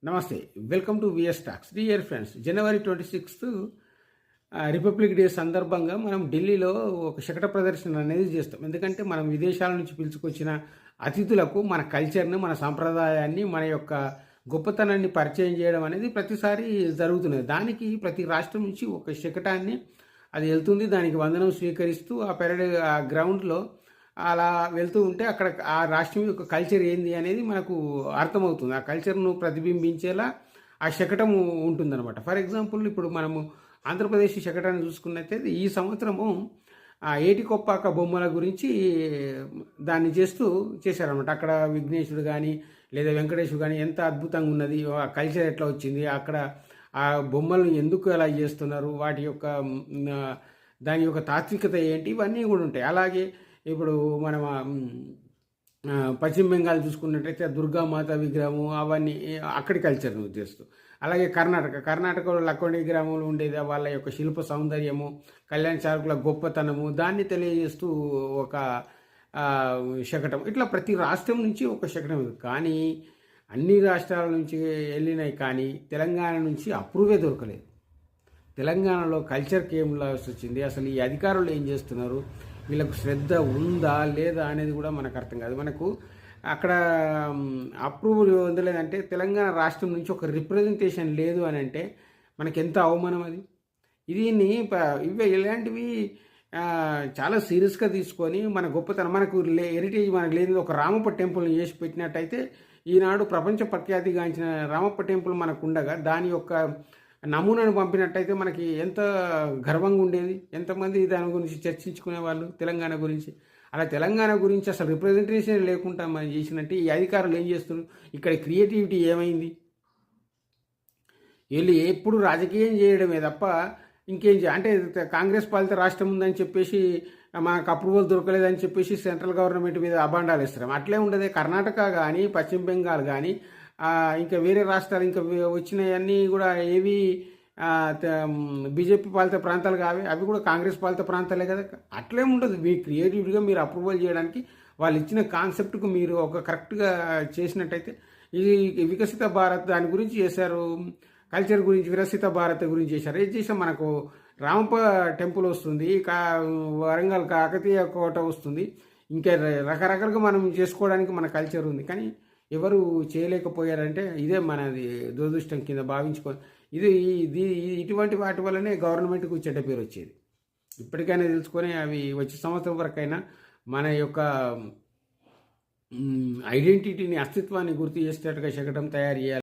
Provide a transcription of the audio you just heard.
నమస్తే. Welcome to VS talks. Dear friends, జనవరి 26 republic day సందర్భంగా మనం ఢిల్లీలో ఒక శకట ప్రదర్శన అనేది చేస్తాం. ఎందుకంటే మనం విదేశాల నుంచి పిలుచుకొచ్చిన అతిథులకు మన కల్చర్ని, మన సాంప్రదాయాన్ని, మన యొక్క గొప్పతనాన్ని పరిచయం చేయడం అనేది ప్రతిసారి జరుగుతున్నది. దానికి ప్రతి రాష్ట్రం నుంచి ఒక శకటాన్ని అది వెళ్తుంది. దానికి వందనం స్వీకరిస్తూ ఆ పెరడ్ ఆ గ్రౌండ్లో అలా వెళ్తూ ఉంటే అక్కడ ఆ రాష్ట్రం యొక్క కల్చర్ ఏంది అనేది మనకు అర్థమవుతుంది. ఆ కల్చర్ను ప్రతిబింబించేలా ఆ శకటము ఉంటుందన్నమాట. ఫర్ ఎగ్జాంపుల్, ఇప్పుడు మనము ఆంధ్రప్రదేశ్ శకటాన్ని చూసుకున్నట్లయితే ఈ సంవత్సరము ఏటికొప్పాక బొమ్మల గురించి దాన్ని చేశారనమాట. అక్కడ విఘ్నేశుడు కానీ లేదా వెంకటేశ్వరు కానీ ఎంత అద్భుతంగా ఉన్నది, ఆ కల్చర్ ఎట్లా వచ్చింది, అక్కడ ఆ బొమ్మలను ఎందుకు అలా చేస్తున్నారు, వాటి యొక్క దాని యొక్క తాత్వికత ఏంటి, ఇవన్నీ కూడా ఉంటాయి. అలాగే ఇప్పుడు మనం పశ్చిమ బెంగాల్ చూసుకున్నట్టయితే దుర్గామాత విగ్రహము అవన్నీ అక్కడి కల్చర్ను చేస్తూ, అలాగే కర్ణాటకలో లక్కోండి గ్రామంలో ఉండేది వాళ్ళ యొక్క శిల్ప సౌందర్యము, కళ్యాణ చారుకుల గొప్పతనము, దాన్ని తెలియజేస్తూ ఒక శకటం. ఇట్లా ప్రతి రాష్ట్రం నుంచి ఒక శకటం. కానీ అన్ని రాష్ట్రాల నుంచి వెళ్ళినాయి, కానీ తెలంగాణ నుంచి అప్రూవే దొరకలేదు. తెలంగాణలో కల్చర్కి ఏం లాస్ వచ్చింది, అసలు ఈ అధికారులు ఏం చేస్తున్నారు, వీళ్ళకు శ్రద్ధ ఉందా లేదా అనేది కూడా మనకు అర్థం కాదు. మనకు అక్కడ అప్రూవల్ వదలేదంటే తెలంగాణ రాష్ట్రం నుంచి ఒక రిప్రజెంటేషన్ లేదు అని అంటే మనకి ఎంత అవమానం అది. దీన్ని ఇలాంటివి చాలా సీరియస్గా తీసుకొని మన గొప్పతనం, మనకు హెరిటేజ్ మనకు లేని ఒక రామప్ప టెంపుల్ని చేసి పెట్టినట్టయితే ఈనాడు ప్రపంచ ప్రఖ్యాతిగాంచిన రామప్ప టెంపుల్ మనకు ఉండగా దాని యొక్క నమూనాను పంపినట్టయితే మనకి ఎంత గర్వంగా ఉండేది, ఎంతమంది దాని గురించి చర్చించుకునే వాళ్ళు తెలంగాణ గురించి. అలా తెలంగాణ గురించి అసలు రిప్రజెంటేషన్ లేకుండా మనం చేసినట్టు ఈ అధికారులు ఏం చేస్తున్నారు, ఇక్కడ క్రియేటివిటీ ఏమైంది? వీళ్ళు ఎప్పుడు రాజకీయం చేయడమే తప్ప ఇంకేం అంటే కాంగ్రెస్ పాలిత రాష్ట్రం ఉందని చెప్పేసి మాకు అప్రూవల్ దొరకలేదని చెప్పేసి సెంట్రల్ గవర్నమెంట్ మీద అబాండాలు ఇస్తారు. అట్లే ఉండదు. కర్ణాటక కానీ పశ్చిమ బెంగాల్ కానీ ఇంకా వేరే రాష్ట్రాలు ఇంకా వచ్చినవన్నీ కూడా ఏవి బీజేపీ పాలిత ప్రాంతాలు కావే, అవి కూడా కాంగ్రెస్ పాలిత ప్రాంతాలే కదా. అట్లే ఉండదు. మీ క్రియేటివిటీగా మీరు అప్రూవల్ చేయడానికి వాళ్ళు ఇచ్చిన కాన్సెప్ట్కు మీరు ఒక కరెక్ట్గా చేసినట్టయితే ఇది వికసిత భారత్ దాని గురించి చేశారు, కల్చర్ గురించి వికసిత భారత్ గురించి చేశారు. ఏది చేసాం, మనకు రామప్ప టెంపుల్ వస్తుంది, వరంగల్ కాకతీయ కోట వస్తుంది, ఇంకా రకరకాలుగా మనం చేసుకోవడానికి మన కల్చర్ ఉంది. కానీ ఎవరు చేయలేకపోయారంటే ఇదే మనది దురదృష్టం కింద భావించుకొని ఇటువంటి వాటి వల్లనే గవర్నమెంట్కు చెడ్డ పేరు వచ్చేది. ఇప్పటికైనా తెలుసుకొని అవి వచ్చే సంవత్సరం వరకైనా మన యొక్క ఐడెంటిటీని, అస్తిత్వాన్ని గుర్తు చేసేటట్టుగా శకటం తయారు చేయాలి.